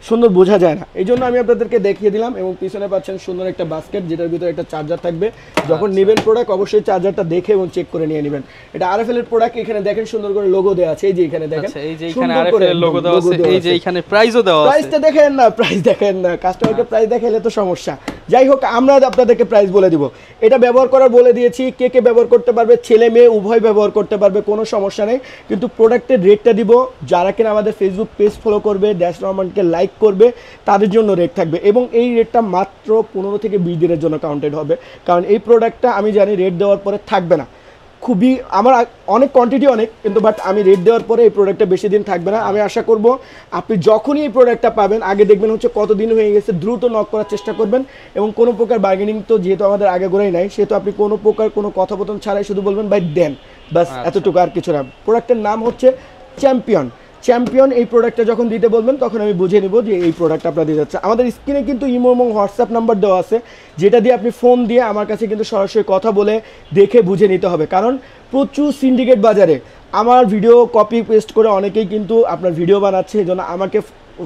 সুন্দর বোঝা যায় না, এই জন্য আমি আপনাদেরকে দেখিয়ে দিলাম। এবং পিছনে পাচ্ছেন সুন্দর একটা বাস্কেট, যেটার ভিতরে একটা চার্জার থাকবে। যখন নেবেন প্রোডাক্ট অবশ্যই চার্জারটা দেখে এবং চেক করে নিয়ে নেবেন। এটা আরএফএল এর প্রোডাক্ট, এখানে দেখেন সুন্দর করে লোগো দেওয়া আছে, এই যে এখানে দেখেন, এই যে এখানে আরএফএল এর লোগো দেওয়া আছে, এই যে এখানে প্রাইসও দেওয়া আছে। প্রাইসটা দেখেন না, প্রাইস দেখেন না, কাস্টমারকে প্রাইস দেখাইলে তো সমস্যা। যাই হোক, আমরা আপনাদেরকে প্রাইস বলে দিব। এটা ব্যবহার করার বলে দিয়েছি, কে কে ব্যবহার করতে পারবে, ছেলে মেয়ে উভয় ব্যবহার করতে পারবে, কোনো সমস্যা নেই। কিন্তু প্রোডাক্টের রেটটা দিব, যারা কিনা আমাদের ফেসবুক পেজ ফলো করবে, ড্যাশ রহমানকে লাইক করবে, তাদের জন্য রেট থাকবে, এবং এই রেটটা মাত্র 15 থেকে 20 দিনের জন্য কাউন্টেড হবে, কারণ এই প্রোডাক্টটা আমি জানি রেট দেওয়ার পরে থাকবে না, খুবই আমার অনেক কোয়ান্টিটি অনেক, কিন্তু বাট আমি রেট দেওয়ার পরে এই প্রোডাক্টটা বেশি দিন থাকবে না। আমি আশা করব আপনি যখনই এই প্রোডাক্টটা পাবেন আগে দেখবেন হচ্ছে কতদিন হয়ে গেছে, দ্রুত নক করার চেষ্টা করবেন, এবং কোনো প্রকার বার্গেনিং তো যেহেতু আমাদের আগে গোড়াই নাই, সেহেতু আপনি কোনো প্রকার কোনো কথোপকথন ছাড়াই শুধু বলবেন ভাই দেন, বাস এতটুকু, আর কিছু না। প্রোডাক্টের নাম হচ্ছে চ্যাম্পিয়ন। এই প্রোডাক্টটা যখন দিতে বলবেন তখন আমি বুঝে নিব যে এই প্রোডাক্ট আপনার দিয়ে যাচ্ছে। আমাদের স্ক্রিনে কিন্তু ইমো এবং হোয়াটসঅ্যাপ নাম্বার দেওয়া আছে, যেটা দিয়ে আপনি ফোন দিয়ে আমার কাছে কিন্তু সরাসরি কথা বলে দেখে বুঝে নিতে হবে, কারণ প্রচুর সিন্ডিকেট বাজারে আমার ভিডিও কপি পেস্ট করে অনেকেই কিন্তু আপনার ভিডিও বানাচ্ছে, এই জন্য আমাকে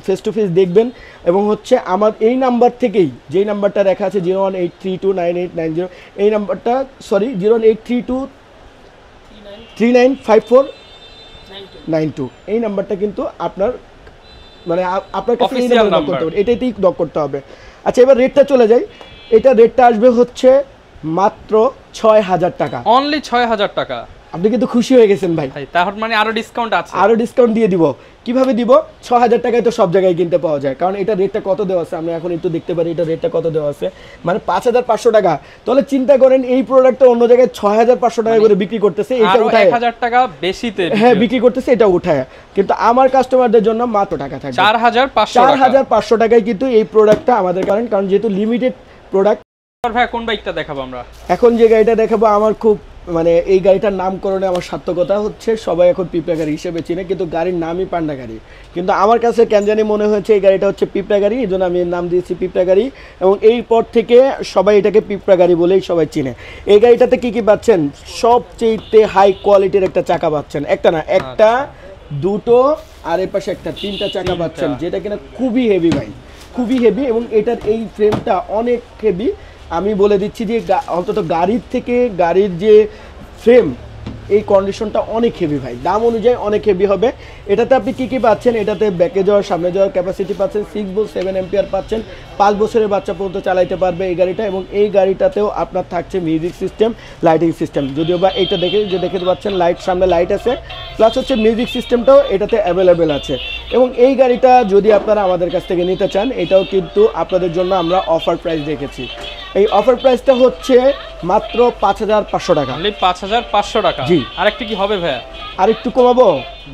ফেস টু ফেস দেখবেন। এবং হচ্ছে আমার এই নাম্বার থেকেই, যেই নাম্বারটা রেখা আছে 018329890, এই নাম্বারটা, সরি 08323954992, এই নাম্বারটা কিন্তু আপনার মানে আপনার কাছে এই নাম্বার নক করতে হবে, এটাতেই নক করতে হবে। আচ্ছা, এবার রেটটা চলে যাই। এটা রেটটা আসবে হচ্ছে মাত্র 6000 টাকা, অনলি 6000 টাকা। আপনি কিন্তু খুশি হয়ে গেছেন ভাই, তার মানে আরো ডিসকাউন্ট আছে, আরো ডিসকাউন্ট দিয়ে দিব। কিভাবে দিব? 6000 টাকায় তো সব জায়গায় কিনতে পাওয়া যায়, কারণ এটা রেটটা কত দেওয়া আছে আমরা এখন একটু দেখতে পারি, এটা রেটটা কত দেওয়া আছে, মানে 5500 টাকা। তাহলে চিন্তা করেন এই প্রোডাক্টটা অন্য জায়গায় 6500 টাকা করে বিক্রি করতেছে, এটা উঠায় 1000 টাকা বেশিতে হ্যাঁ বিক্রি করতেছে, এটা উঠায়। কিন্তু আমার কাস্টমারদের জন্য মাত্র টাকা থাকবে 4500 টাকায় কিন্তু এই প্রোডাক্টটা আমাদের, কারণ যেহেতু লিমিটেড প্রোডাক্ট। ভাই কোন বাইকটা দেখাবো আমরা এখন? যে গাড়িটা দেখাবো আমার খুব মানে এই গাড়িটার নামকরণে আমার সার্থকতা হচ্ছে, সবাই এখন পিঁপড়া গাড়ি হিসেবে চিনে, কিন্তু গাড়ির নামই পান্ডা গাড়ি, কিন্তু আমার কাছে কেন জানি মনে হয়েছে এই গাড়িটা হচ্ছে পিঁপড়া গাড়ি, এই জন্য আমি এর নাম দিয়েছি পিঁপড়া গাড়ি, এবং এই পর থেকে সবাই এটাকে পিঁপড়া গাড়ি বলেই সবাই চিনে। এই গাড়িটাতে কি কি পাচ্ছেন? সবচেয়ে হাই কোয়ালিটির একটা চাকা পাচ্ছেন, একটা না, একটা, দুটো, আর এর পাশে একটা, 3টা চাকা পাচ্ছেন, যেটা কিনা খুবই হেভি ভাই, খুবই হেভি, এবং এটার এই ফ্রেমটা অনেক হেভি। আমি বলে দিচ্ছি যে অন্তত গাড়ির থেকে গাড়ির যে ফ্রেম, এই কন্ডিশনটা অনেক হেভি ভাই, দাম অনুযায়ী অনেক হেভি হবে। এটাতে আপনি কী কী পাচ্ছেন? এটাতে ব্যাকে যাওয়ার সামনে যাওয়ার ক্যাপাসিটি পাচ্ছেন, 6 ভোল্ট 7 অ্যাম্পিয়ার পাচ্ছেন, 5 বছরের বাচ্চা পর্যন্ত চালাইতে পারবে এই গাড়িটা, এবং এই গাড়িটাতেও আপনার থাকছে মিউজিক সিস্টেম, লাইটিং সিস্টেম, যদিও বা এইটা দেখতে পাচ্ছেন লাইট, সামনে লাইট আছে, প্লাস হচ্ছে মিউজিক সিস্টেমটাও এটাতে অ্যাভেলেবেল আছে। এবং এই গাড়িটা যদি আপনারা আমাদের কাছ থেকে নিতে চান, এটাও কিন্তু আপনাদের জন্য আমরা অফার প্রাইস রেখেছি। এই অফার প্রাইসটা হচ্ছে মাত্র 5500 টাকা, 5500 টাকা। জি। আরেকটু কি হবে ভাই? আর একটু কমাবো,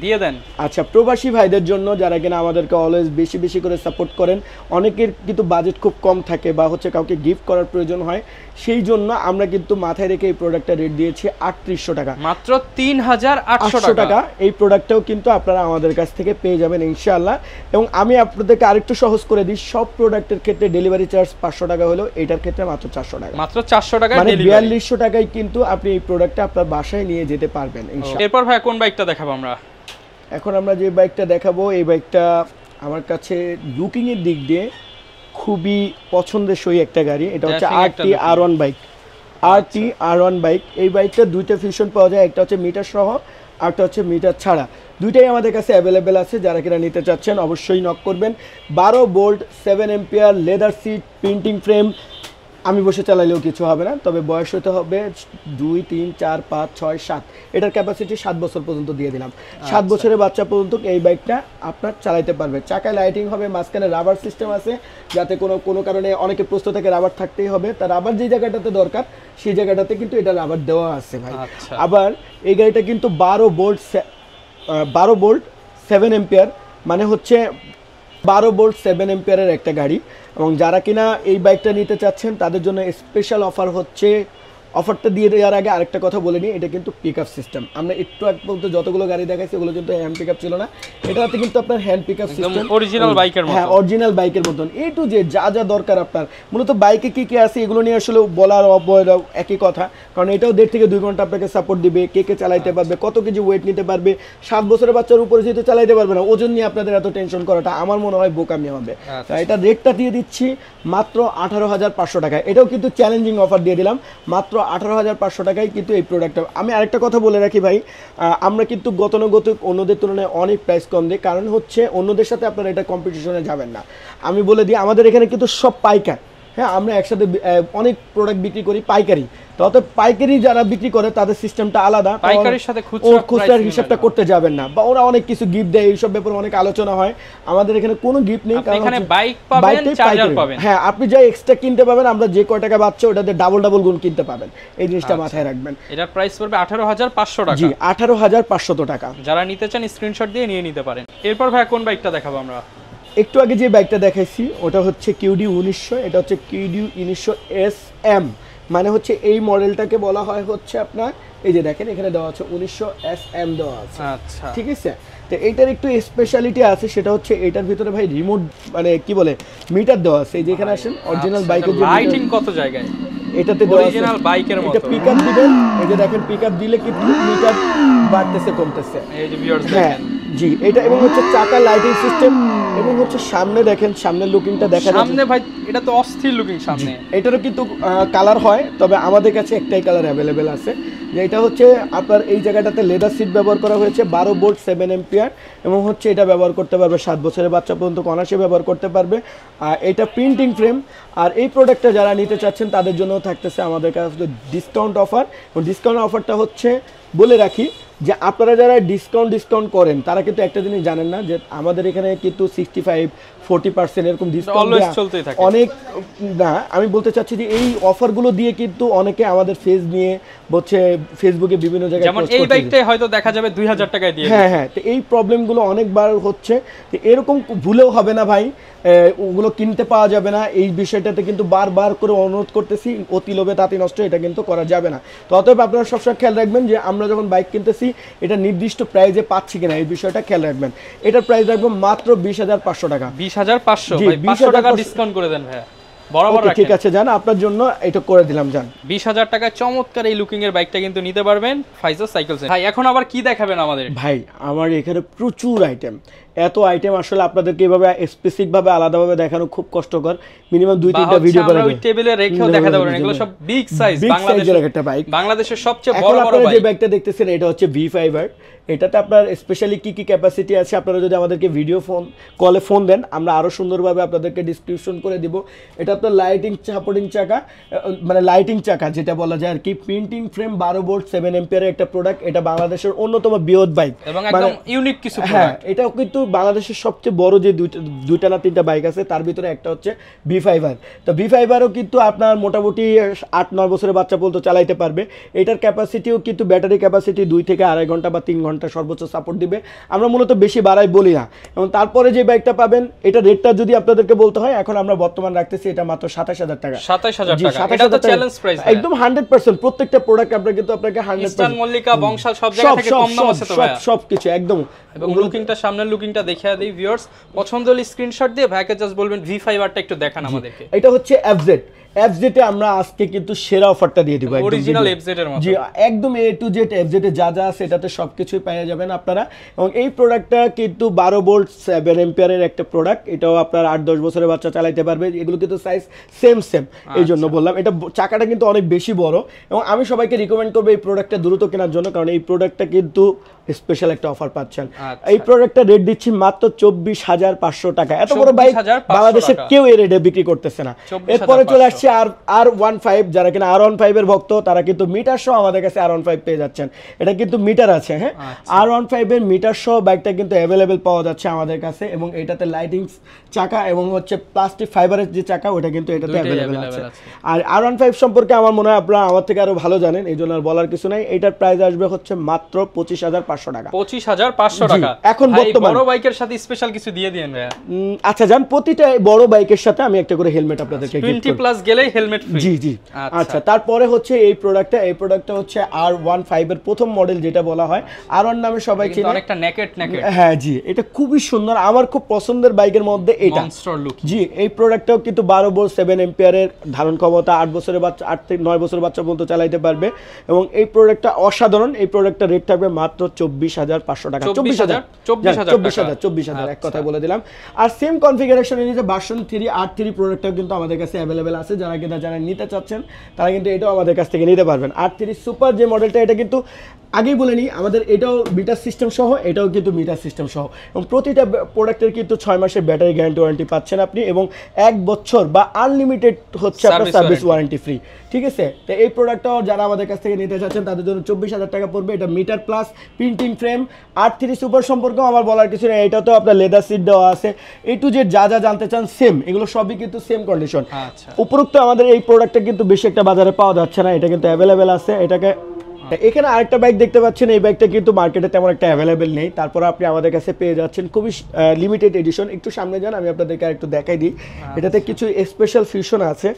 দিয়ে দেন। আচ্ছা, প্রবাসী ভাইদের জন্য যারা কিনা আমাদেরকে অলওয়েজ বেশি বেশি করে সাপোর্ট করেন, অনেকের কিন্তু বাজেট খুব কম থাকে বা হচ্ছে কাউকে গিফট করার প্রয়োজন হয়, সেই জন্য আমরা কিন্তু মাথায় রেখে এই প্রোডাক্টটা রেট দিয়েছি 3800 টাকা, মাত্র 3800 টাকা। এই প্রোডাক্টটাও কিন্তু আপনারা আমাদের কাছ থেকে পেয়ে যাবেন ইনশাআল্লাহ। এবং আমি আপনাদেরকে আরেকটু সহজ করে দিই, সব প্রোডাক্টের ক্ষেত্রে ডেলিভারি চার্জ 500 টাকা হলেও এটার ক্ষেত্রে মাত্র 400 টাকা, মাত্র 400 টাকা মানে ডেলিভারি। 4200 টাকায় কিন্তু আপনি এই প্রোডাক্টটা আপনার বাসায় নিয়ে যেতে পারবেন ইনশাআল্লাহ। এরপর ভাই কোন বাইকটা দেখাবো আমরা? এখন আমরা যে বাইকটা দেখাবো, এই বাইকটা আমার কাছে লুকিং এর দিক দিয়ে খুবই পছন্দসই একটা গাড়ি। এটা হচ্ছে RT R1 bike, RT R1 bike. এই বাইকটা দুইটা ফিউশন পাওয়া যায়, একটা হচ্ছে মিটার সহ, একটা হচ্ছে মিটার ছাড়া। দুইটাই আমাদের কাছে অ্যাভেলেবেল আছে। যারা কিনা নিতে চাচ্ছেন অবশ্যই নক করবেন। 12 volt 7 ampere, leather seat, printing frame. আমি বসে চালাইলেও কিছু হবে না, তবে বয়স হতে হবে 2, 3, 4, 5, 6, 7। এটার ক্যাপাসিটি 7 বছর পর্যন্ত দিয়ে দিলাম। 7 বছরের বাচ্চা পর্যন্ত এই বাইকটা আপনার চালাইতে পারবে। চাকায় লাইটিং হবে, মাঝখানে রাবার সিস্টেম আছে, যাতে কোনো কারণে অনেকে প্রশ্ন থাকে রাবার থাকতেই হবে, তার রাবার যে জায়গাটাতে দরকার সেই জায়গাটাতে কিন্তু এটা রাবার দেওয়া আছে ভাই। আবার এই গাড়িটা কিন্তু 12 ভোল্ট 7 এম্পিয়ার, মানে হচ্ছে 12 ভোল্ট 7 এম্পিয়ারের একটা গাড়ি। এবং যারা কিনা এই বাইকটা নিতে চাচ্ছেন তাদের জন্য স্পেশাল অফার হচ্ছে, অফারটা দিয়ে দেওয়ার আগে আরেকটা কথা বলে নিই, এটা কিন্তু পিকআপ সিস্টেম। আমরা একটু আগে বলতে যতগুলো গাড়ি দেখাইছি ওগুলো কিন্তু হ্যান্ড পিকআপ ছিল না, এটাতে কিন্তু আপনার হ্যান্ড পিকআপ সিস্টেম, অরিজিনাল বাইকের মতো। হ্যাঁ, অরিজিনাল বাইকের মতন এ টু জেড যা যা দরকার আপনার। মূলত বাইকে কি কি আছে এগুলো নিয়ে আসলে বলার একই কথা, কারণ এটাও 1.5 থেকে 2 ঘন্টা আপনাকে সাপোর্ট দিবে। কে চালাইতে পারবে, কত কেজি ওয়েট নিতে পারবে, 7 বছরের বাচ্চার উপরে যেহেতু চালাইতে পারবে না, ওজন নিয়ে আপনাদের এত টেনশন করাটা আমার মনে হয় বোকামি হবে। তাই এটা রেটটা দিয়ে দিচ্ছি মাত্র 18,500 টাকায়। এটাও কিন্তু চ্যালেঞ্জিং অফার দিয়ে দিলাম, মাত্র 18,500 টাকায় কিন্তু এই প্রোডাক্টটা। আমি আরেকটা কথা বলে রাখি ভাই, আমরা কিন্তু গতানুগতিক অন্যদের তুলনায় অনেক প্রাইস কম দিই, কারণ হচ্ছে অন্যদের সাথে আপনারা এটা কম্পিটিশনে যাবেন না। আমি বলে দিই, আমাদের এখানে কিন্তু সব পাইকার। হ্যাঁ, আমরা একসাথে অনেক প্রোডাক্ট বিক্রি করি পাইকারি, তবে পাইকারি যারা বিক্রি করে তাদের সিস্টেমটা আলাদা, পাইকারির সাথে খুচরার হিসাবটা করতে যাবেন না, বা ওরা অনেক কিছু গিফট দেয়, এইসব ব্যাপারে অনেক আলোচনা হয়। আমাদের এখানে কোনো গিফট নেই, কারণ এখানে বাইক পাবেন, চার্জার পাবেন। হ্যাঁ, আপনি যা এক্সট্রা কিনতে পাবেন, আমরা যে কয় টাকা পাচ্ছি ওটাতে ডাবল গুণ কিনতে পাবেন। এই জিনিসটা মাথায় রাখবেন। এটার প্রাইস পড়বে 18,500 টাকা। জি, 18,500 টাকা। যারা নিতে চান স্ক্রিনশট দিয়ে নিয়ে নিতে পারেন। এরপর ভাই কোন বাইকটা দেখাবো আমরা? একটু আগে যে বাইকটা দেখাইছি ওটা হচ্ছে QD 1900, এটা হচ্ছে QD 1900 SM, মানে হচ্ছে এই মডেলটাকে বলা হয় হচ্ছে আপনার, এই যে দেখেন এখানে দেওয়া আছে 1900 SM দেওয়া আছে। আচ্ছা, ঠিক আছে। তো এইটার একটু স্পেশালিটি আছে, সেটা হচ্ছে এটার ভিতরে ভাই রিমোট, মানে কি বলে, মিটার দেওয়া আছে। এই যেখানে আসেন অরিজিনাল বাইকের যে লাইটিং কত জায়গায় এটাতে দেওয়া আছে, অরিজিনাল বাইকের মতো। এটা পিকআপ দিবেন, এই যে দেখেন পিকআপ দিলে কিন্তু মিটার বাড়তেছে কমতেছে, এই যে ভিউয়ার্স হ্যাঁ দেখেন। জি, এটা এবং হচ্ছে চাকা লাইটিং সিস্টেম, এবং হচ্ছে সামনে দেখেন, সামনের লুকিংটা দেখা যাচ্ছে সামনে ভাই, এটা তো অস্থির লুকিং সামনে। এটারও কিন্তু কালার হয়, তবে আমাদের কাছে একটাই কালার অ্যাভেলেবেল আছে, যে এটা হচ্ছে আপনার এই জায়গাটাতে লেদার সিট ব্যবহার করা হয়েছে, 12 ভোল্ট 7 এম্পিয়ার, এবং হচ্ছে এটা ব্যবহার করতে পারবে 7 বছরের বাচ্চা পর্যন্ত অনায়াসে ব্যবহার করতে পারবে। আর এটা প্রিন্টিং ফ্রেম। আর এই প্রোডাক্টটা যারা নিতে চাচ্ছেন তাদের জন্য থাকতেছে আমাদের কাছে ডিসকাউন্ট অফার। ডিসকাউন্ট অফারটা হচ্ছে, বলে রাখি যে আপনারা যারা ডিসকাউন্ট করেন তারা কিন্তু একটা জিনিস জানেন না, যে আমাদের এখানে কিন্তু 65-40% এরকম ডিসকাউন্ট চলতেই থাকে অনেক না। আমি বলতে চাচ্ছি যে এই অফারগুলো দিয়ে কিন্তু অনেকে আমাদের ফেস নিয়ে হচ্ছে ফেসবুকে বিভিন্ন জায়গায়, যেমন এই বাইকটাই হয়তো দেখা যাবে 2000 টাকায় দিয়ে। হ্যাঁ, তো এই প্রবলেমগুলো অনেকবার হচ্ছে। তো এরকম ভুলেও হবে না ভাই, ওগুলো কিনতে পাওয়া যাবে না। এই বিষয়টাতে কিন্তু বারবার করে অনুরোধ করতেছি, অতি লোভে তাঁতি নষ্ট, এটা কিন্তু করা যাবে না। তো অতএব আপনারা সবসময় খেয়াল রাখবেন যে আমরা যখন বাইক কিনতেছি এটা নির্দিষ্ট প্রাইজে পাচ্ছি কিনা, এই বিষয়টা খেয়াল রাখবেন। এটার প্রাইস রাখবো মাত্র 20,500 টাকা। 20,500, ভাই 500 টাকা ডিসকাউন্ট করে দেন ভাই, বরাবর রাখেন। ঠিক আছে, জান আপনার জন্য এটা করে দিলাম, জান 20,000 টাকায় চমৎকার এই লুকিং এর বাইকটা কিন্তু নিতে পারবেন ফাইজার সাইকেল সেন্টার। ভাই এখন আবার কি দেখাবেন আমাদের? ভাই আমার এখানে প্রচুর আইটেম, এত আইটেম আসলে আপনাদেরকে এভাবে স্পেসিফিক ভাবে আলাদাভাবে দেখানো খুব কষ্টকর। মিনিমাম 2-3টা ভিডিও করে আমরা ওই টেবিলে রেখেও দেখাতে পারবেন। এগুলো সব বিগ সাইজ, বাংলাদেশের একটা বাইক, বাংলাদেশের সবচেয়ে বড় বড় বাইক। বাইক যে বাইকটা দেখতেছেন এটা হচ্ছে V5R। এটাতে আপনার স্পেশালি কি কি ক্যাপাসিটি আছে আপনারা যদি আমাদেরকে ভিডিও কলে ফোন দেন, আমরা আরো সুন্দরভাবে আপনাদেরকে ডিসক্রিপশন করে দিব। এটা আপনার লাইটিং সাপোর্টিং চাকা, মানে লাইটিং চাকা যেটা বলা যায় আর কি, প্রিন্টিং ফ্রেম, 12 ভোল্ট 7 এম্পিয়ারের একটা প্রোডাক্ট। এটা বাংলাদেশের অন্যতম বৃহৎ বাইক এবং একদম ইউনিক কিছু প্রোডাক্ট। এটাও কিন্তু বাংলাদেশের সবচেয়ে বড় যে দুইটা না তিনটা বাইক আছে তার ভিতরে একটা হচ্ছে V5R। তো V5Rও কিন্তু আপনার মোটামুটি 8-9 বছরের বাচ্চা পর্যন্ত চালাইতে পারবে। এটার ক্যাপাসিটিও কিন্তু ব্যাটারি ক্যাপাসিটি 2 থেকে 2.5 ঘন্টা বা 3 ঘন্টা সর্বোচ্চ সাপোর্ট দিবে। আমরা মূলত বেশি বাড়াই বলি না। এবং তারপরে যে বাইকটা পাবেন এটা রেটটা যদি আপনাদেরকে বলতে হয়, এখন আমরা বর্তমান রাখতেছি এটা মাত্র 27,000 টাকা। 27,000 টাকা, এটা তো চ্যালেঞ্জ প্রাইস একদম 100%। প্রত্যেকটা প্রোডাক্ট আমরা কিন্তু আপনাকে 100% ইস্টার্ন মল্লিকা বংশাল সব জায়গা থেকে কম দাম আছে তো ভাই, সবকিছু একদম। এবং লুকিংটা, সামনের লুকিংটা দেখিয়ে দেই ভিউয়ার্স, পছন্দ হলে স্ক্রিনশট দিয়ে ভাইকে জাস্ট বলবেন V5Rটা একটু দেখান আমাদেরকে। এটা হচ্ছে FZ এ আমরা আজকে কিন্তু সেরা অফারটা দিয়ে দিব, একদম অরিজিনাল FZ এর মতো। জি, একদম A to Z FZ এ যা যা আছে এটাতে সবকিছুই পেয়ে যাবেন আপনারা। এবং এই প্রোডাক্টটা কিন্তু 12 ভোল্ট 7 এম্পিয়ারের একটা প্রোডাক্ট। এটাও আপনার 8-10 বছরের বাচ্চা চালাতে পারবে। এগুলো কিন্তু সাইজ সেম এই জন্য বললাম। এটা চাকাটা কিন্তু অনেক বেশি বড় এবং আমি সবাইকে রিকমেন্ড করবো এই প্রোডাক্টটা দ্রুত কেনার জন্য, কারণ এই প্রোডাক্টটা কিন্তু স্পেশাল একটা অফার পাচ্ছেন। এই প্রোডাক্টটা রেট দিচ্ছি মাত্র 24,500 টাকা। এত বড় বাইক বাংলাদেশে কেউ এই রেটে বিক্রি করতেছে না। এরপরে চলে আসছে R15। যারা কিনা R15 এর ভক্ত তারা কিন্তু মিটার সহ আমাদের কাছে R15 পেয়ে যাচ্ছেন। এটা কিন্তু মিটার আছে, হ্যাঁ। R15 এর মিটার সহ বাইকটা কিন্তু অ্যাভেলেবেল পাওয়া যাচ্ছে আমাদের কাছে। এবং এটাতে লাইটিং চাকা এবং হচ্ছে প্লাস্টিক ফাইবারের যে চাকা ওটা কিন্তু এটাতে অ্যাভেলেবেল আছে। আর R15 সম্পর্কে আমার মনে হয় আপনারা আমার থেকে আরো ভালো জানেন, এই জন্য আর বলার কিছু নাই। এটার প্রাইস আসবে হচ্ছে মাত্র 25,500 টাকা। 25,500 টাকা। এখন বর্তমানে বড় বাইকের সাথে স্পেশাল কিছু দিয়ে দিয়েন ভাই। আচ্ছা জান, প্রতিটা বড় বাইকের সাথে আমি একটা করে হেলমেট আপনাদেরকে গিফট করব। 20 প্লাস গেলেই হেলমেট ফ্রি। জি। আচ্ছা, তারপরে হচ্ছে এই প্রোডাক্টটা হচ্ছে R15 এর প্রথম মডেল যেটা বলা হয় R1 নামে সবাই চিনে। অনেকটা নেকেট। হ্যাঁ জি, এটা খুবই সুন্দর, আমার খুব পছন্দের বাইকের মধ্যে এটা। Monster look. জি, এই প্রোডাক্টটাও কিন্তু 12 ভোল্ট 7 এম্পিয়ারের ধারণ ক্ষমতা, 8 বছরের বাচ্চা 8 থেকে 9 বছরের বাচ্চা পর্যন্ত চালাতে পারবে। এবং এই প্রোডাক্টটা অসাধারণ। এই প্রোডাক্টটা রেট থাকবে মাত্র 24,500 টাকা। 24,000 এক কথায় বলে দিলাম। আর সেম কনফিগারেশনের নিচে ভার্সন 3 R3 প্রোডাক্টটাও কিন্তু আমাদের কাছে অ্যাভেলেবেল আছে। যারা নিতে চাচ্ছেন তারা কিন্তু এটাও আমাদের কাছ থেকে নিতে পারবেন। R3 সুপার যে মডেলটা, এটা কিন্তু আগেই বলে নিই, আমাদের এটাও মিটার সিস্টেম সহ, এটাও কিন্তু মিটার সিস্টেম সহ। এবং প্রতিটা প্রোডাক্টের কিন্তু 6 মাসের ব্যাটারি গ্যারান্টি ওয়ারেন্টি পাচ্ছেন আপনি, এবং 1 বছর বা আনলিমিটেড হচ্ছে আপনার সার্ভিস ওয়ারেন্টি ফ্রি। ঠিক আছে, তো এই প্রোডাক্টটাও যারা আমাদের কাছ থেকে নিতে চাচ্ছেন তাদের জন্য 24,000 টাকা পড়বে। এটা meter plus printing frame. R3 super সম্পর্কেও আমার বলার কিছু নেই, এটাতেও আপনার লেদার সিট দেওয়া আছে। A to Z যা জানতে চান সেম, এগুলো সবই কিন্তু সেম কন্ডিশন। উপরোক্ত আমাদের এই প্রোডাক্টটা কিন্তু বেশি একটা বাজারে পাওয়া যাচ্ছে না, এটা কিন্তু অ্যাভেলেবেল আছে। এখানে আরেকটা বাইক দেখতে পাচ্ছেন, এই বাইকটা কিন্তু মার্কেটে তেমন একটা অ্যাভেলেবেল নেই, তারপর আপনি আমাদের কাছে পেয়ে যাচ্ছেন খুবই লিমিটেড এডিশন। একটু সামনে যান, আমি আপনাদেরকে একটু দেখাই দিই। এটাতে কিছু স্পেশাল ফিউশন আছে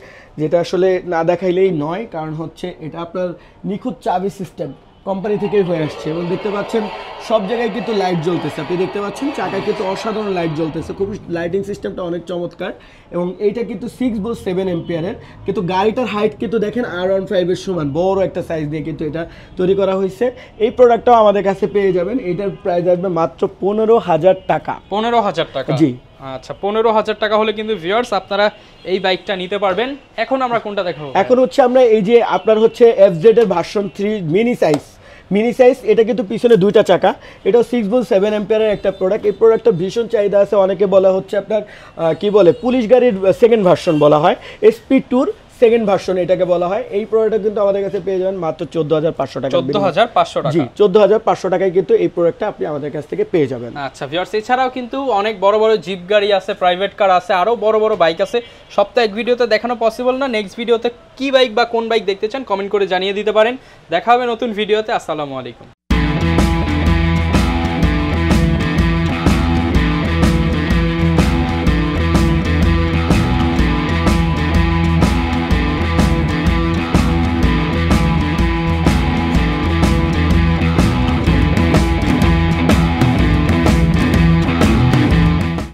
যেটা আসলে না দেখাইলেই নয়, কারণ হচ্ছে এটা আপনার নিখুঁত চাবি সিস্টেম কোম্পানি থেকেই হয়ে আসছে। এবং দেখতে পাচ্ছেন সব জায়গায় কিন্তু লাইট জ্বলতেছে, আপনি দেখতে পাচ্ছেন চাকায় কিন্তু অসাধারণ লাইট জ্বলতেছে, খুবই লাইটিং সিস্টেমটা অনেক চমৎকার। এবং এইটা কিন্তু 6 ভোল্ট 7 এম্পিয়ারের, কিন্তু গাড়িটার হাইট কিন্তু দেখেন R15 এর সমান বড় একটা সাইজ দিয়ে কিন্তু এটা তৈরি করা হয়েছে। এই প্রোডাক্টটাও আমাদের কাছে পেয়ে যাবেন। এটার প্রাইস আসবে মাত্র 15,000 টাকা। 15,000 টাকা, জি। আচ্ছা, 15,000 টাকা হলে কিন্তু ভিউয়ার্স আপনারা এই বাইকটা নিতে পারবেন। এখন আমরা কোনটা দেখাবো? এখন হচ্ছে আমরা এই যে আপনার হচ্ছে FZ এর ভার্সন 3 মিনি সাইজ। এটা কিন্তু পিছনে দুইটা চাকা, এটাও 6 ভোল্ট 7 এম্পিয়ারের একটা প্রোডাক্ট। এই প্রোডাক্টটা ভীষণ চাহিদা আছে, অনেকে বলা হচ্ছে আপনার কি বলে পুলিশ গাড়ির সেকেন্ড ভার্সন বলা হয়, SP ট্যুর সেকেন্ড ভার্সন এটাকে বলা হয়। এই প্রোডাক্টটা কিন্তু আমাদের কাছে পেয়ে যাবেন মাত্র 14,500 টাকা। 14,500 টাকা। জি, 14,500 টাকায় কিন্তু এই প্রোডাক্টটা আপনি আমাদের কাছ থেকে পেয়ে যাবেন। আচ্ছা ভিউয়ার্স, এছাড়াও কিন্তু অনেক বড় বড় জিপ গাড়ি আছে, প্রাইভেট কার আছে, আরো বড় বড় বাইক আছে। সব তো এক ভিডিওতে দেখানো পসিবল না। নেক্সট ভিডিওতে কি বাইক বা কোন বাইক দেখতে চান কমেন্ট করে জানিয়ে দিতে পারেন। দেখা হবে নতুন ভিডিওতে। আসসালামু আলাইকুম।